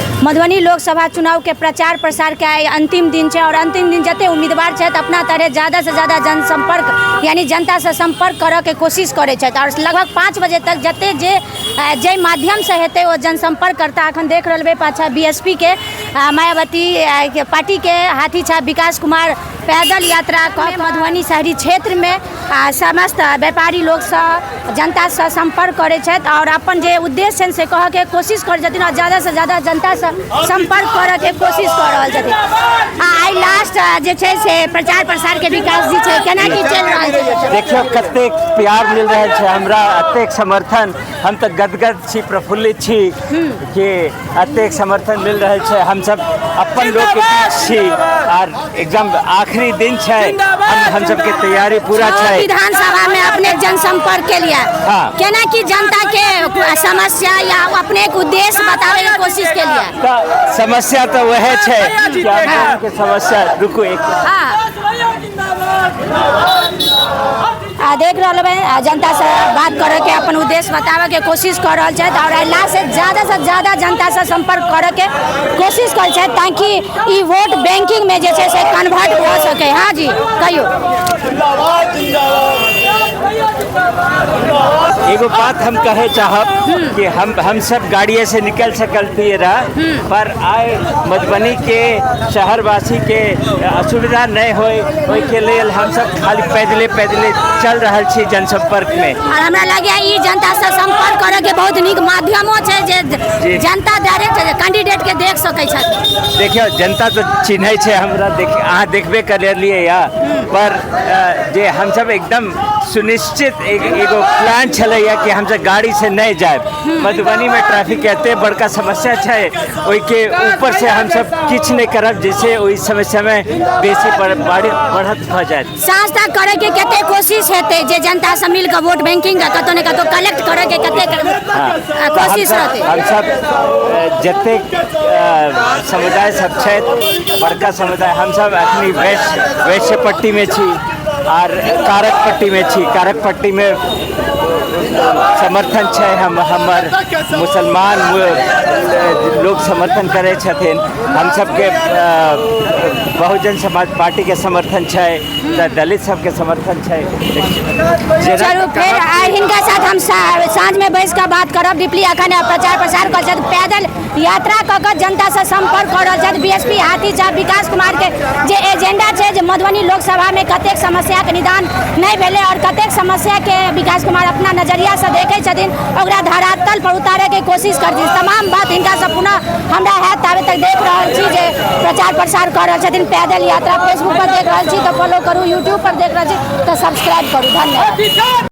मधुबनी लोकसभा चुनाव के प्रचार प्रसार के आइ अंतिम दिन है और अंतिम दिन जते उम्मीदवार है अपना तरह ज़्यादा से ज़्यादा जनसंपर्क यानी जनता से संपर्क करे के कोशिश करे और लगभग 5 बजे तक जते जे माध्यम से हेते वो जनसंपर्क करता। अखन देख रहे पाछा बीएसपी के मायावती पार्टी के हाथी छाप विकास कुमार पैदल यात्रा कर मधुबनी शहरी क्षेत्र में समस्त व्यापारी लोग से जनता से संपर्क करे और अपन जे उद्देश्य से कह के कोशिश कर जतिन और ज़्यादा से ज़्यादा जनता से संपर्क करे के कोशिश कर रहा छथिन। आई लास्ट जे छै से प्रचार प्रसार के विकास जी छै केना की चल रहल छै? देखियो कतेक प्यार मिल रहल छै हमरा, अतेक समर्थन, हम तो गदगद छी, प्रफुल्लित छी कि अतेक समर्थन मिल रहल छै। हम सब अपन लोग के बीच छी और एकदम आखिरी दिन छै, हम सब के तैयारी पूरा छै। विधानसभा में अपने जनसंपर्क के लिए केना की जनता के समस्या या अपने के उद्देश्य बतावे के कोशिश के लिए? तो समस्या तो वह छै के समस्या रुको एक देख रहे जनता से बात करे के अपन उद्देश्य बतावे के कोशिश कर रहा है और अल्लाह से ज़्यादा जनता से संपर्क करे के कोशिश कर ताकि ई वोट बैंकिंग में जे से कन्वर्ट हो सके। हाँ जी कहियो। एगो बात हम कहे चाहब कि हम सब गाड़िए से निकल सकती रहा पर आए मधुबनी के शहरवासी के असुविधा नहीं होय के लिए हम सब खाली पैदले चल रहा छी जनसंपर्क में। और हमरा लगे ई जनता से संपर्क करे के बहुत निक माध्यमो छै जे जनता डायरेक्ट कैंडिडेट के देख सकै छै। देखियो जनता तो चिन्है छै हमरा, अहाँ देखबे करलिए या पर जे हम सब एकदम सुनिश्चित एगो प्लान चलैया कि हम सब गाड़ी से नहीं जाए। मधुबनी में ट्रैफिक एते बड़का समस्या छै, ओई के ऊपर से हम सब किछ नहीं करब जैसे ओई समस्या में बेसी बढ़त भ जाए। सांझ तक करे के कते कोशिश हेते जे जनता से मिल के वोट बैंकिंग का कतो ने कतो कलेक्ट करे के कते कोशिश रहते? हम सब जते समुदाय सब छै बड़का समुदाय, हम सब अखनी वैश्य पट्टी में छी और कारक पट्टी में छी। कारक पट्टी में समर्थन छै, हमर मुसलमान लोग समर्थन करे छथिन। हम सबके बहुजन समाज पार्टी के समर्थन छै, दलित सबके समर्थन छै। चलो फिर हिनका साथ हम साँझ में बैस कर बात करब। डिपली अखन प्रचार प्रसार कर पैदल यात्रा कर जनता से संपर्क कर रहा है। बीएसपी हाथी छाप विकास कुमार के जे एजेंडा छै जे मधुबनी लोकसभा में कतेक समस्या के निदान नहीं भेले और कतेक समस्या के विकास कुमार अपना नजरिया से देखे छथिन ओकरा धरातल पर उतारे के कोशिश करथिन। तमाम बात हिनका से पुनः हमरा है ताबे तक देख रहा छी जे प्रचार प्रसार कर रहा छथिन पैदल यात्रा। फेसबुक पर देख रहा छी तो फॉलो करू, यूट्यूब पर देख रहा छी तो सब्सक्राइब करू। धन्यवाद।